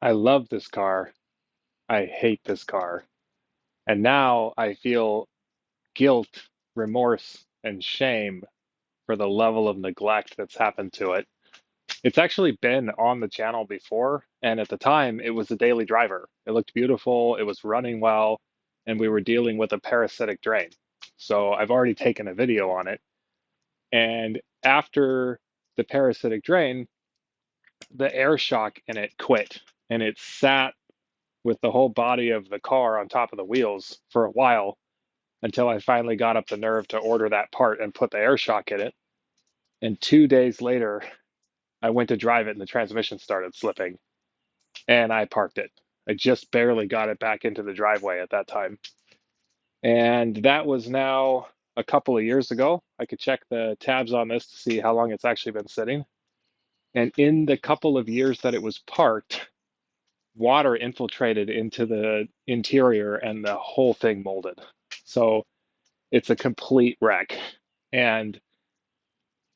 I love this car. I hate this car. And now I feel guilt, remorse, and shame for the level of neglect that's happened to it. It's actually been on the channel before, and at the time it was a daily driver. It looked beautiful, it was running well, and we were dealing with a parasitic drain. So I've already taken a video on it. And after the parasitic drain, the air shock in it quit, and it sat with the whole body of the car on top of the wheels for a while until I finally got up the nerve to order that part and put the air shock in it. And 2 days later, I went to drive it and the transmission started slipping and I parked it. I just barely got it back into the driveway at that time. And that was now a couple of years ago. I could check the tabs on this to see how long it's actually been sitting. And in the couple of years that it was parked, water infiltrated into the interior and the whole thing molded. So it's a complete wreck. And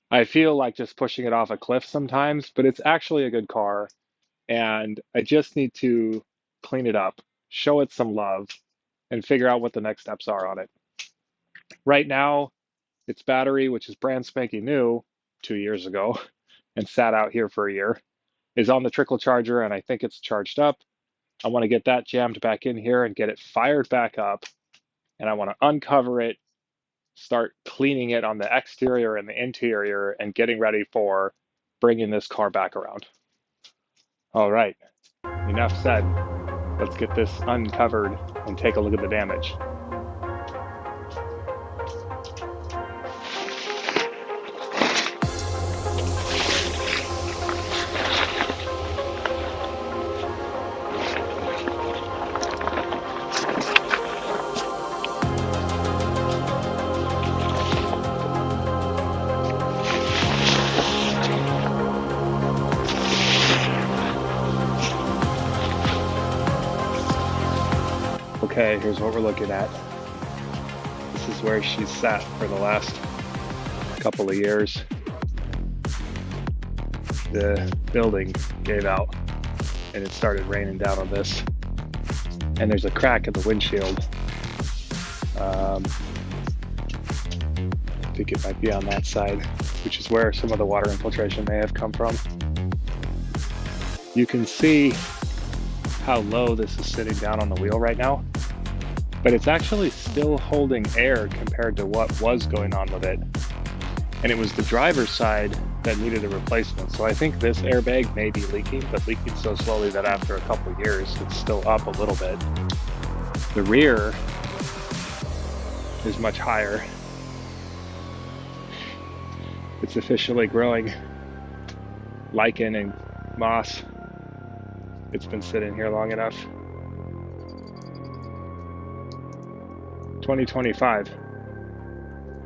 I feel like just pushing it off a cliff sometimes, but it's actually a good car. And I just need to clean it up, show it some love, and figure out what the next steps are on it. Right now, its battery, which is brand spanking new 2 years ago and sat out here for a year, is on the trickle charger, and I think it's charged up. I want to get that jammed back in here and get it fired back up. And I want to uncover it, start cleaning it on the exterior and the interior, and getting ready for bringing this car back around. All right, enough said. Let's get this uncovered and take a look at the damage. Okay, here's what we're looking at. This is where she's sat for the last couple of years. The building gave out and it started raining down on this. And there's a crack in the windshield. I think it might be on that side, which is where some of the water infiltration may have come from. You can see how low this is sitting down on the wheel right now, but it's actually still holding air compared to what was going on with it. And it was the driver's side that needed a replacement. So I think this airbag may be leaking, but leaking so slowly that after a couple of years, it's still up a little bit. The rear is much higher. It's officially growing lichen and moss. It's been sitting here long enough. 2025,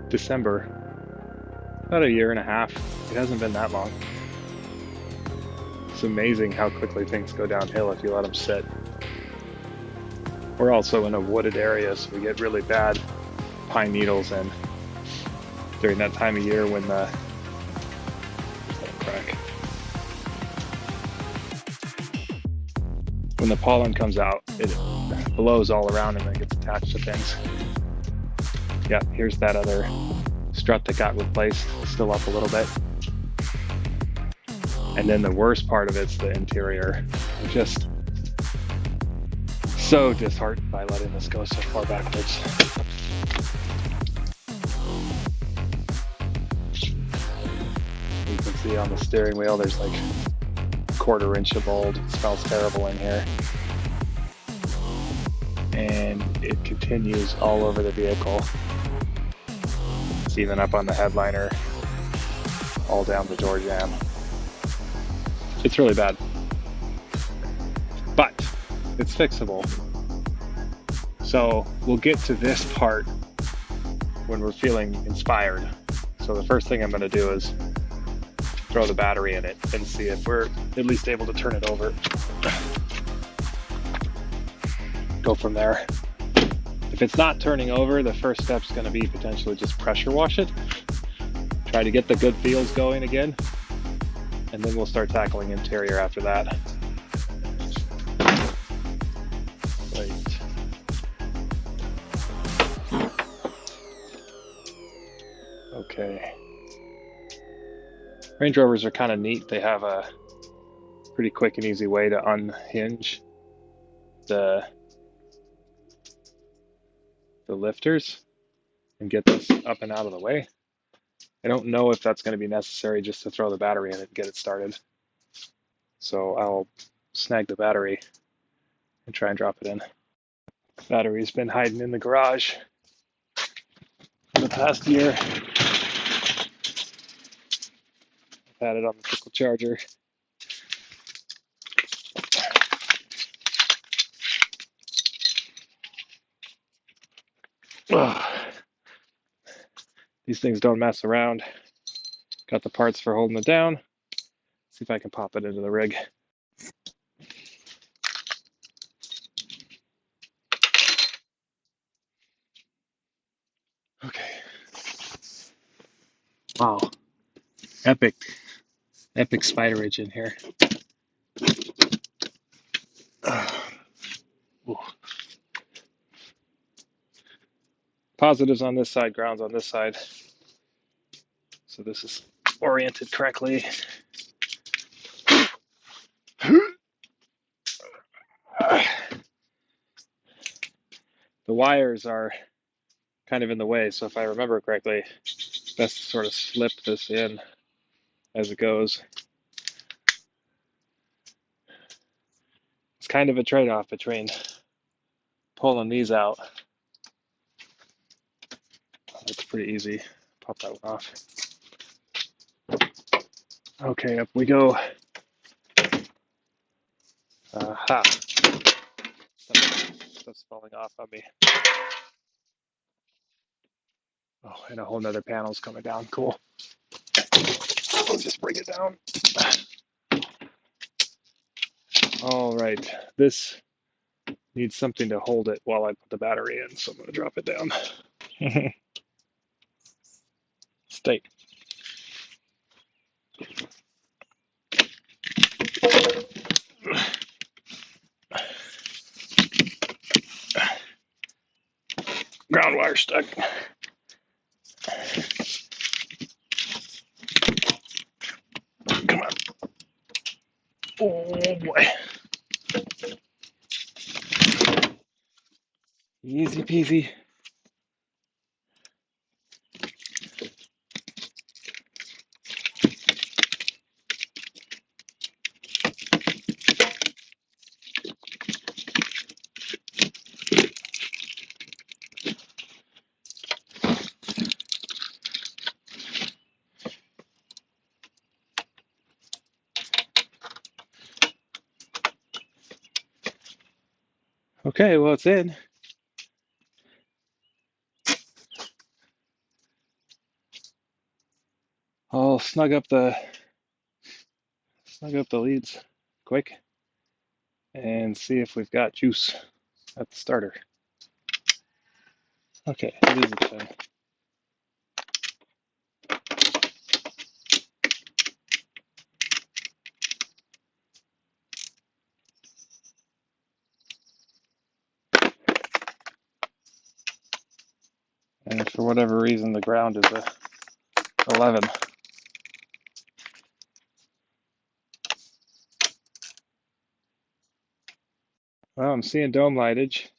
December, about a year and a half. It hasn't been that long. It's amazing how quickly things go downhill if you let them sit. We're also in a wooded area, so we get really bad pine needles in during that time of year when the crack. When the pollen comes out, it blows all around and then gets attached to things. Yeah, here's that other strut that got replaced, still up a little bit. And then the worst part of it's the interior. I'm just so disheartened by letting this go so far backwards. You can see on the steering wheel, there's like a 1/4 inch of mold. It smells terrible in here. And it continues all over the vehicle. It's even up on the headliner, all down the door jamb. It's really bad, but it's fixable. So we'll get to this part when we're feeling inspired. So the first thing I'm going to do is throw the battery in it and see if we're at least able to turn it over. Go from there. If it's not turning over, the first step's going to be potentially just pressure wash it. Try to get the good feels going again. And then we'll start tackling interior after that. Okay. Range Rovers are kind of neat. They have a pretty quick and easy way to unhinge the lifters and get this up and out of the way. I don't know if that's going to be necessary just to throw the battery in it and get it started. So I'll snag the battery and try and drop it in. Battery's been hiding in the garage for the past year. I've had it on the trickle charger. Ugh. These things don't mess around. Got the parts for holding it down. See if I can pop it into the rig. Okay. Wow. Epic spiderage in here. Positives on this side, grounds on this side. So this is oriented correctly. The wires are kind of in the way, so if I remember correctly, best to sort of slip this in as it goes. It's kind of a trade-off between pulling these out. That's pretty easy. Pop that one off. Okay, up we go. Aha. Stuff's falling off on me. Oh, and a whole nother panel's coming down. Cool. Let's just bring it down. All right. This needs something to hold it while I put the battery in, so I'm going to drop it down. Stay. Ground wire stuck. Come on. Oh boy. Easy peasy. Okay, well, it's in. I'll snug up the leads quick and see if we've got juice at the starter. Okay, it is a 10. And if for whatever reason the ground is a 11. Well, I'm seeing dome lightage.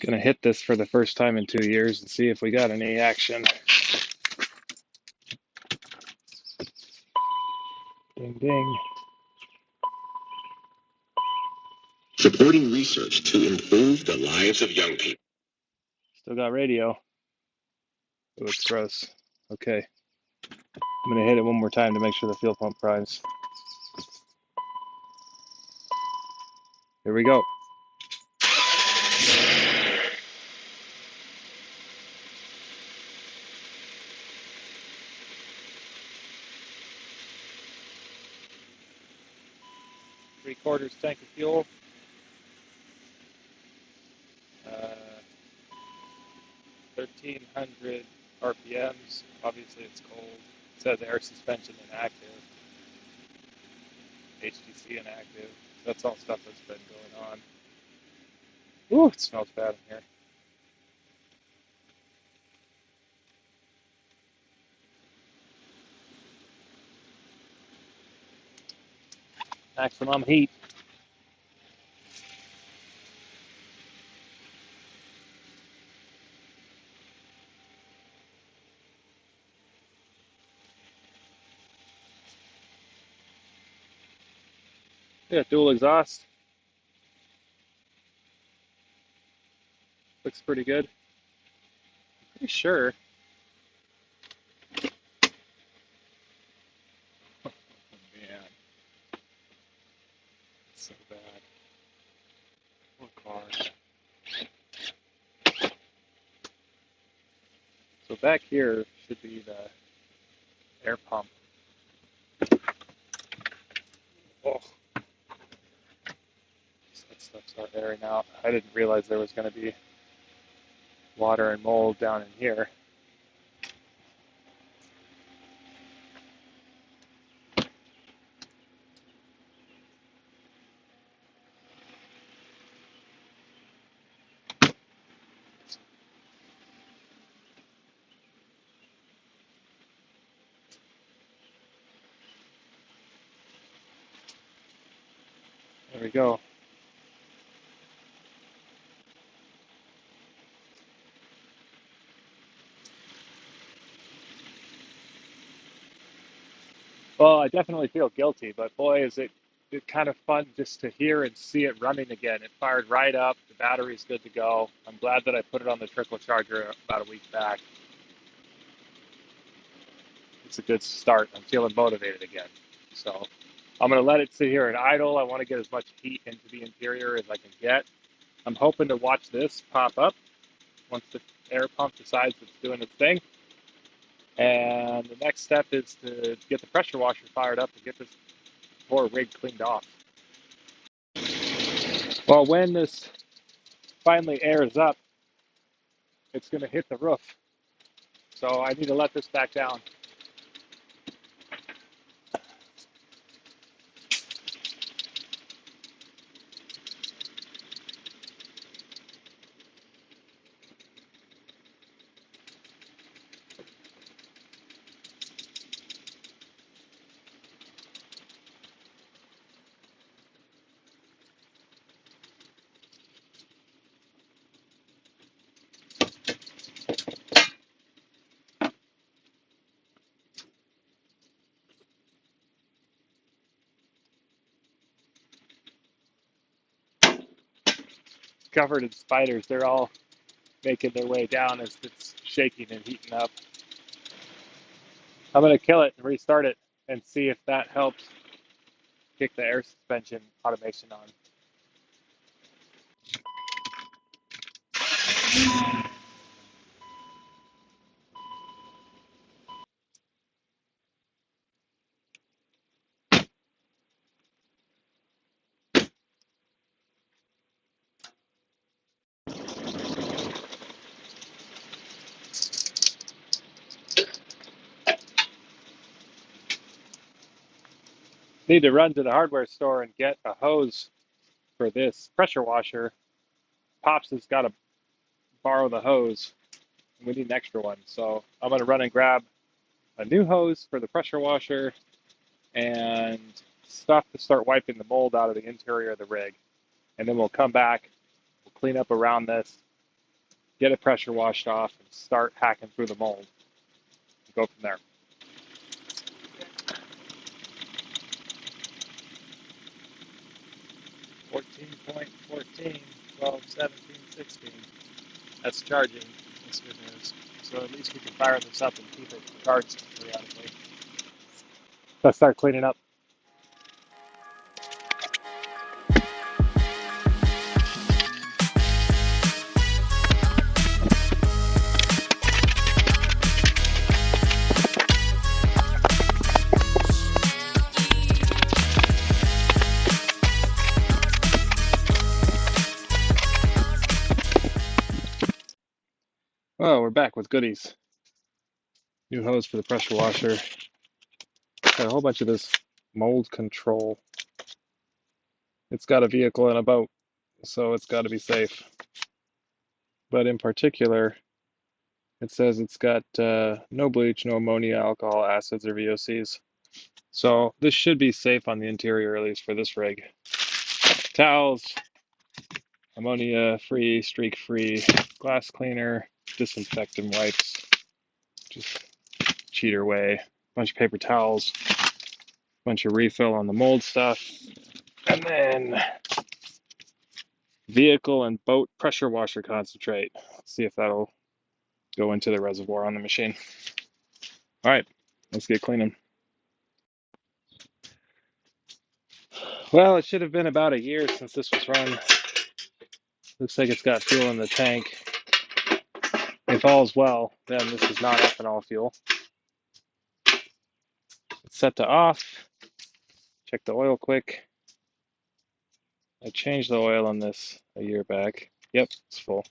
Gonna hit this for the first time in 2 years and see if we got any action. Ding, ding. Supporting research to improve the lives of young people. Still got radio. Oh, it's gross. Okay. I'm gonna hit it one more time to make sure the fuel pump primes. Here we go. Three-quarters tank of fuel. 1,300 RPMs. Obviously it's cold. It says air suspension inactive. HTC inactive. That's all stuff that's been going on. Ooh, it smells bad in here. Maximum heat. Yeah, dual exhaust. Looks pretty good. Pretty sure. Man, it's so bad. Poor car. So back here should be the air pump. Oh, that stuff's not airing out. I didn't realize there was going to be water and mold down in here. There we go. Well, I definitely feel guilty, but boy, is it kind of fun just to hear and see it running again. It fired right up. The battery's good to go. I'm glad that I put it on the trickle charger about a week back. It's a good start. I'm feeling motivated again. So I'm going to let it sit here and idle. I want to get as much heat into the interior as I can get. I'm hoping to watch this pop up once the air pump decides it's doing its thing. And the next step is to get the pressure washer fired up and get this poor rig cleaned off. Well, when this finally airs up, it's going to hit the roof. So I need to let this back down. It's covered in spiders. They're all making their way down as it's shaking and heating up. I'm going to kill it and restart it and see if that helps kick the air suspension automation on. Need to run to the hardware store and get a hose for this pressure washer. Pops has got to borrow the hose. We need an extra one. So I'm going to run and grab a new hose for the pressure washer and stuff to start wiping the mold out of the interior of the rig. And then we'll come back, we'll clean up around this, get it pressure washed off, and start hacking through the mold. Go from there. 14.14, 12, 17, 16. That's charging. That's good news. So at least we can fire this up and keep it charged periodically. Let's start cleaning up. Oh, we're back with goodies. New hose for the pressure washer. Got a whole bunch of this mold control. It's got a vehicle and a boat, so it's got to be safe. But in particular, it says it's got no bleach, no ammonia, alcohol, acids, or VOCs. So this should be safe on the interior, at least for this rig. Towels, ammonia-free, streak-free, glass cleaner, disinfectant wipes, just cheater way, bunch of paper towels, bunch of refill on the mold stuff, and then vehicle and boat pressure washer concentrate. Let's see if that'll go into the reservoir on the machine. All right, let's get cleaning. Well, it should have been about a year since this was run. Looks like it's got fuel in the tank. If all's well, then this is not ethanol fuel. It's set to off. Check the oil quick. I changed the oil on this a year back. Yep, it's full.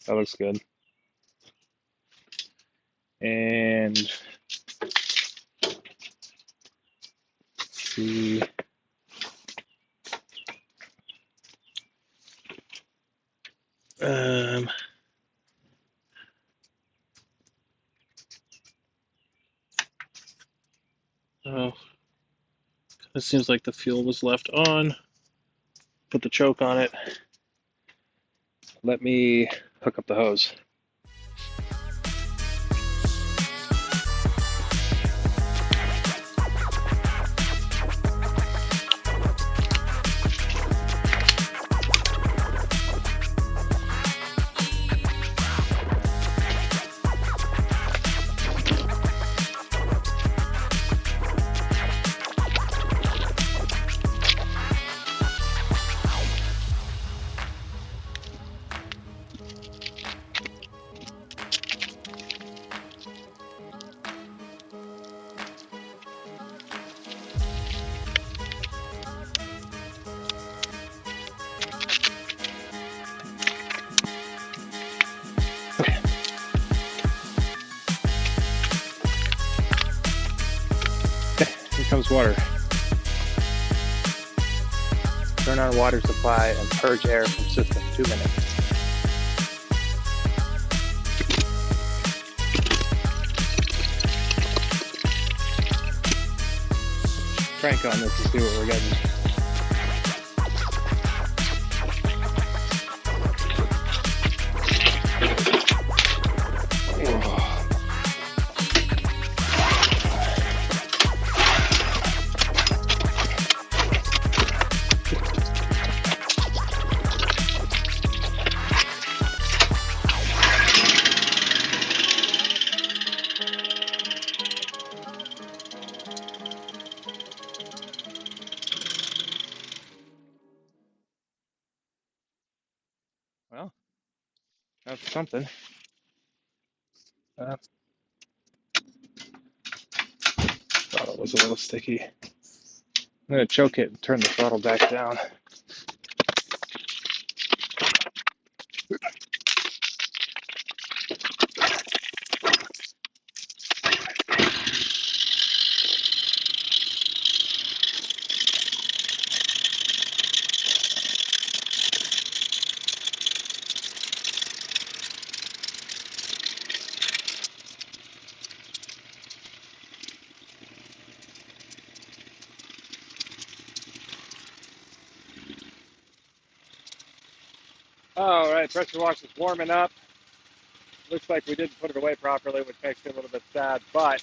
That looks good. And let's see. Oh, it seems like the fuel was left on. Put the choke on it. Let me hook up the hose. Here comes water. Turn on water supply and purge air from system 2 minutes. Crank on this to see what we're getting. Well, that's something. Thought it was a little sticky. I'm gonna choke it and turn the throttle back down. All right, pressure wash is warming up. Looks like we didn't put it away properly, which makes me a little bit sad, but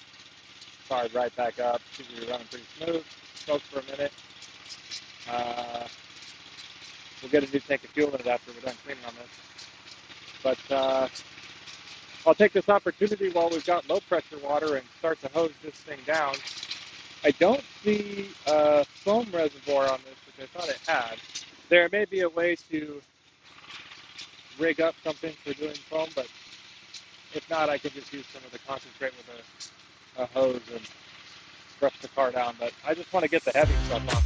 fired right back up. Seems to be running pretty smooth. Soak for a minute. We'll get a new tank of fuel in it after we're done cleaning on this. But I'll take this opportunity while we've got low pressure water and start to hose this thing down. I don't see a foam reservoir on this, which I thought it had. There may be a way to rig up something for doing foam, but if not, I can just use some of the concentrate with a hose and brush the car down. But I just want to get the heavy stuff off.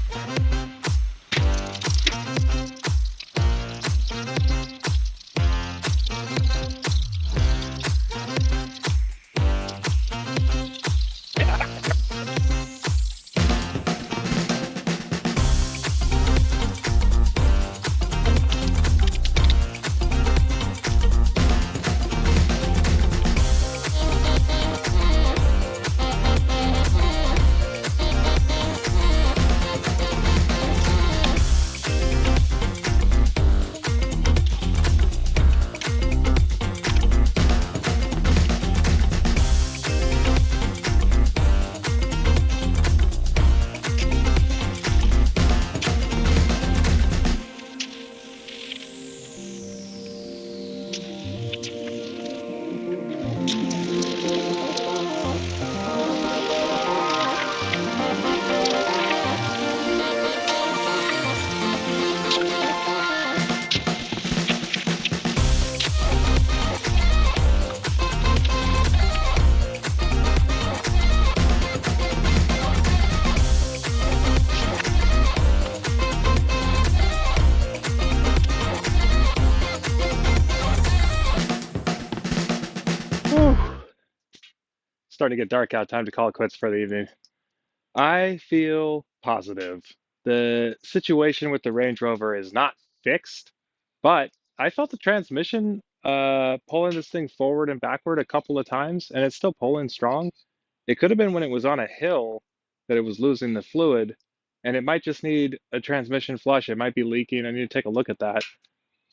starting to get dark out. Time to call it quits for the evening. I feel positive. The situation with the Range Rover is not fixed, but I felt the transmission pulling this thing forward and backward a couple of times, and it's still pulling strong. It could have been when it was on a hill that it was losing the fluid, and it might just need a transmission flush. It might be leaking. I need to take a look at that.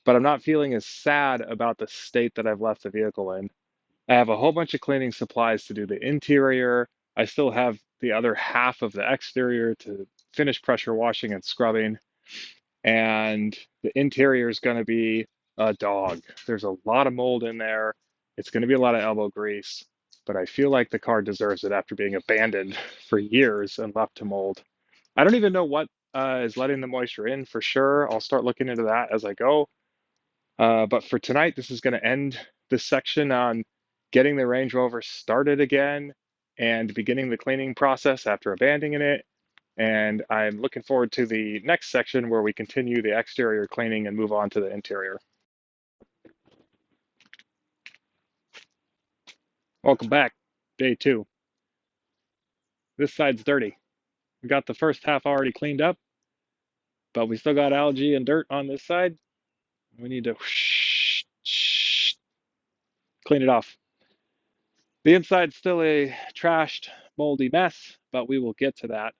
But I'm not feeling as sad about the state that I've left the vehicle in. I have a whole bunch of cleaning supplies to do the interior. I still have the other half of the exterior to finish pressure washing and scrubbing. And the interior is going to be a dog. There's a lot of mold in there. It's going to be a lot of elbow grease, but I feel like the car deserves it after being abandoned for years and left to mold. I don't even know what is letting the moisture in for sure. I'll start looking into that as I go. But for tonight, this is going to end this section on getting the Range Rover started again and beginning the cleaning process after abandoning it. And I'm looking forward to the next section where we continue the exterior cleaning and move on to the interior. Welcome back, day two. This side's dirty. We got the first half already cleaned up, but we still got algae and dirt on this side. We need to clean it off. The inside's still a trashed, moldy mess, but we will get to that.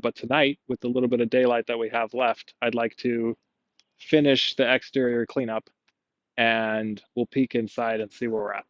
But tonight, with the little bit of daylight that we have left, I'd like to finish the exterior cleanup and we'll peek inside and see where we're at.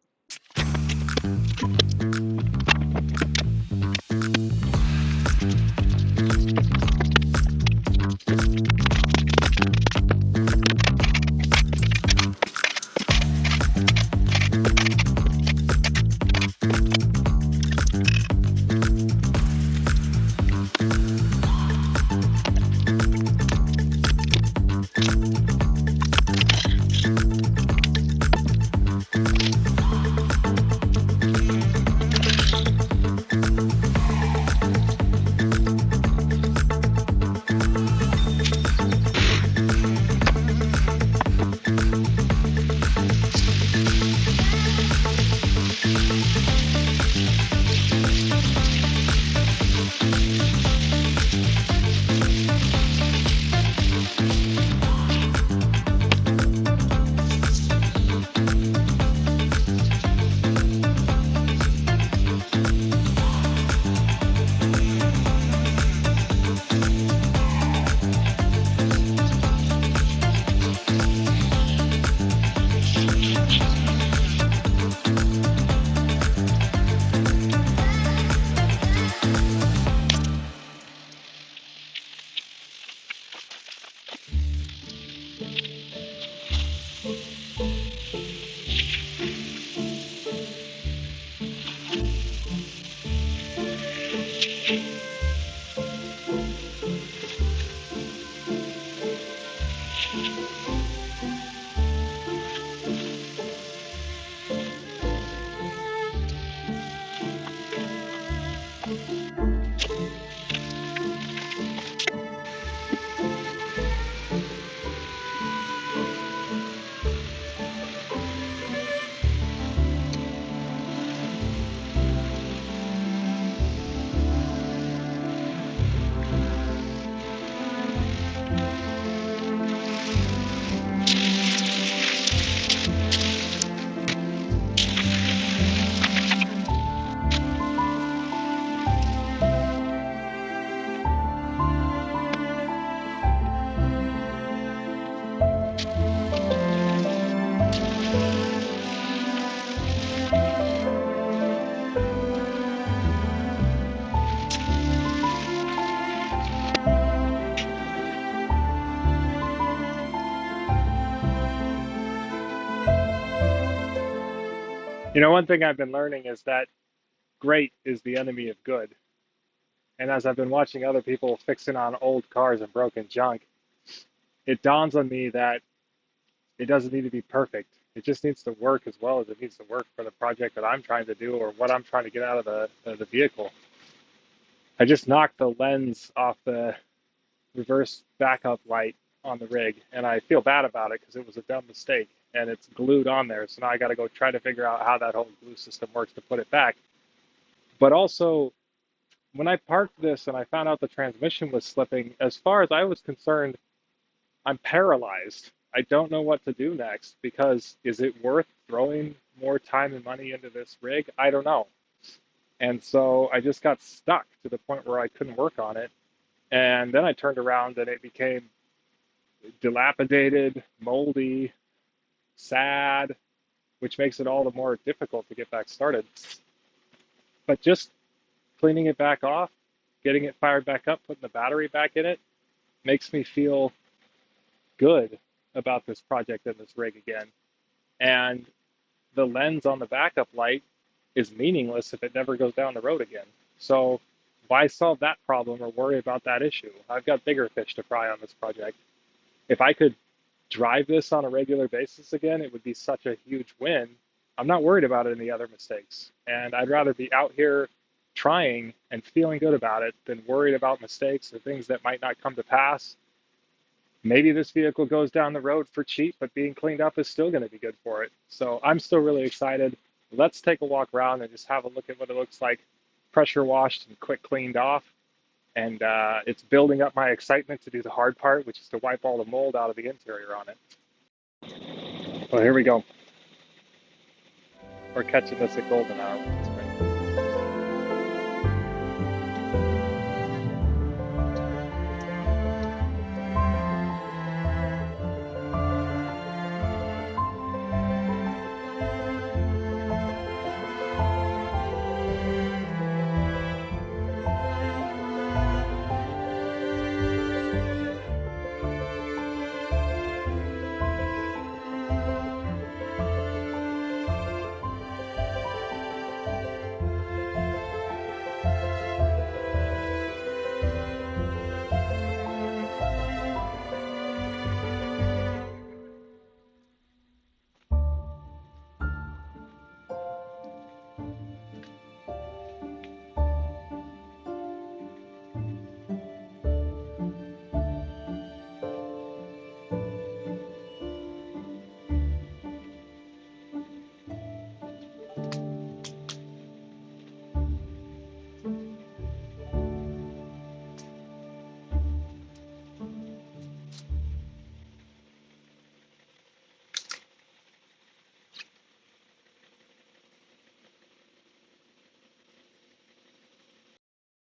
You know, one thing I've been learning is that great is the enemy of good. And as I've been watching other people fixing on old cars and broken junk, it dawns on me that it doesn't need to be perfect. It just needs to work as well as it needs to work for the project that I'm trying to do or what I'm trying to get out of the vehicle. I just knocked the lens off the reverse backup light on the rig, and I feel bad about it because it was a dumb mistake, and it's glued on there. So now I got to go try to figure out how that whole glue system works to put it back. But also, when I parked this and I found out the transmission was slipping, as far as I was concerned, I'm paralyzed. I don't know what to do next because is it worth throwing more time and money into this rig? I don't know. And so I just got stuck to the point where I couldn't work on it. And then I turned around and it became dilapidated, moldy, sad, which makes it all the more difficult to get back started. But just cleaning it back off, getting it fired back up, putting the battery back in it, makes me feel good about this project and this rig again. And the lens on the backup light is meaningless if it never goes down the road again. So why solve that problem or worry about that issue? I've got bigger fish to fry on this project. If I could drive this on a regular basis again, it would be such a huge win. I'm not worried about any other mistakes. And I'd rather be out here trying and feeling good about it than worried about mistakes or things that might not come to pass. Maybe this vehicle goes down the road for cheap, but being cleaned up is still going to be good for it. So I'm still really excited. Let's take a walk around and just have a look at what it looks like pressure washed and quick cleaned off. And it's building up my excitement to do the hard part, which is to wipe all the mold out of the interior on it. Well, here we go. We're catching this at golden hour, which is great.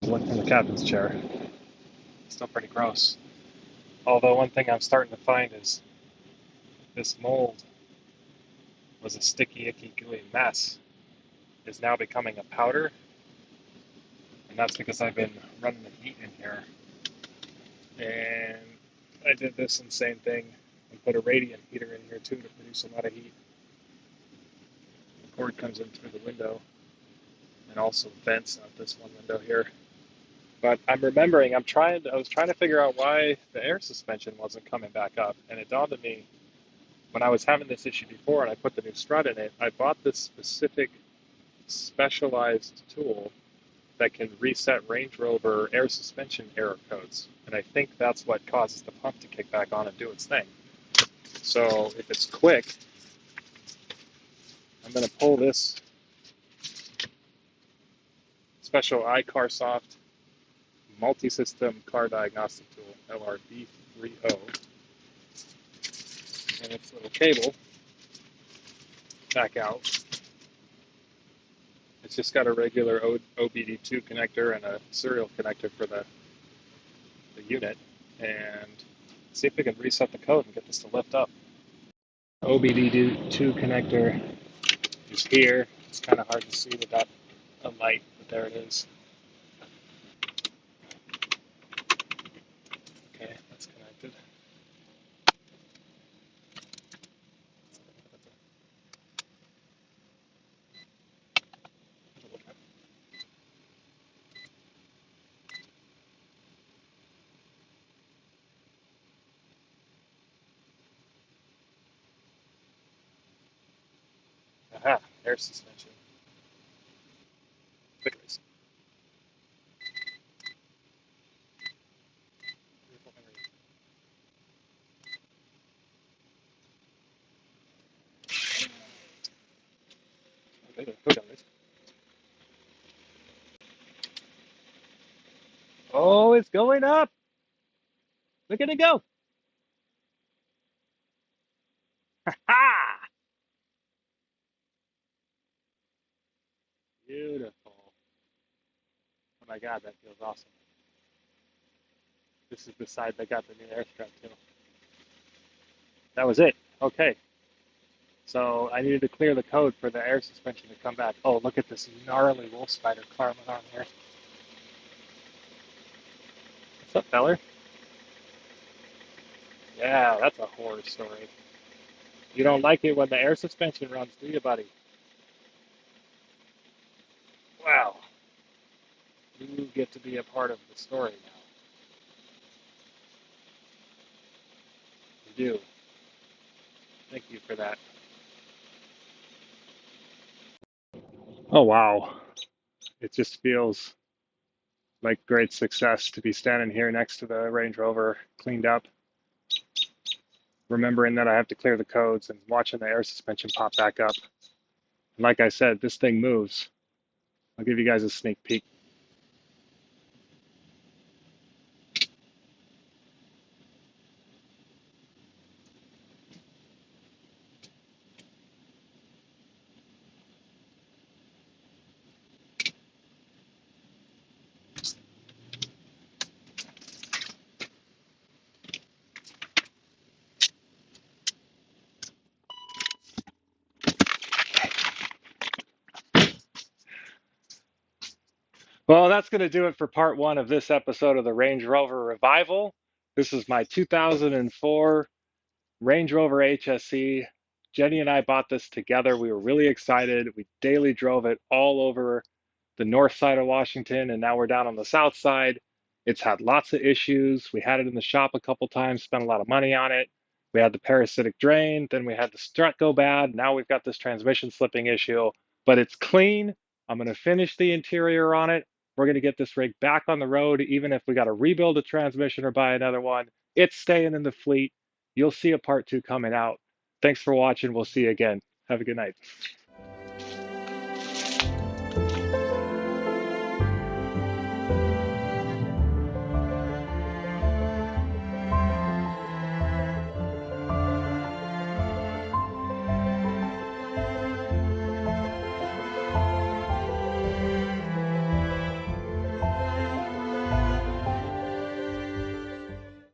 Look from the captain's chair. Still pretty gross. Although one thing I'm starting to find is this mold was a sticky, icky, gooey mess is now becoming a powder, and that's because I've been running the heat in here. And I did this insane thing and put a radiant heater in here too to produce a lot of heat. The cord comes in through the window and also vents out this one window here. But I'm remembering I was trying to figure out why the air suspension wasn't coming back up, and it dawned on me when I was having this issue before and I put the new strut in it, I bought this specific specialized tool that can reset Range Rover air suspension error codes. And I think that's what causes the pump to kick back on and do its thing. So if it's quick, I'm going to pull this special iCarSoft multi-system car diagnostic tool, LRB30, and its little cable back out. It's just got a regular OBD2 connector and a serial connector for the unit, and see if we can reset the code and get this to lift up. OBD2 connector is here. It's kind of hard to see without a light, but there it is. Okay, that's connected. Aha, air suspension. Quick race. Okay, go down this. Oh, it's going up. Look at it go. Ha! Beautiful. Oh my God, that feels awesome. This is the side that got the new air strap too. That was it. Okay. So I needed to clear the code for the air suspension to come back. Oh, look at this gnarly wolf spider climbing on here. What's up, feller? Yeah, that's a horror story. You don't like it when the air suspension runs, do you, buddy? Wow. You get to be a part of the story now. You do. Thank you for that. Oh, wow. It just feels like great success to be standing here next to the Range Rover cleaned up, remembering that I have to clear the codes and watching the air suspension pop back up. And like I said, this thing moves. I'll give you guys a sneak peek. Well, that's going to do it for part one of this episode of the Range Rover Revival. This is my 2004 Range Rover HSE. Jenny and I bought this together. We were really excited. We daily drove it all over the north side of Washington, and now we're down on the south side. It's had lots of issues. We had it in the shop a couple times, spent a lot of money on it. We had the parasitic drain, then we had the strut go bad. Now we've got this transmission slipping issue, but it's clean. I'm going to finish the interior on it. We're going to get this rig back on the road, even if we got to rebuild a transmission or buy another one. It's staying in the fleet. You'll see a part two coming out. Thanks for watching. We'll see you again. Have a good night.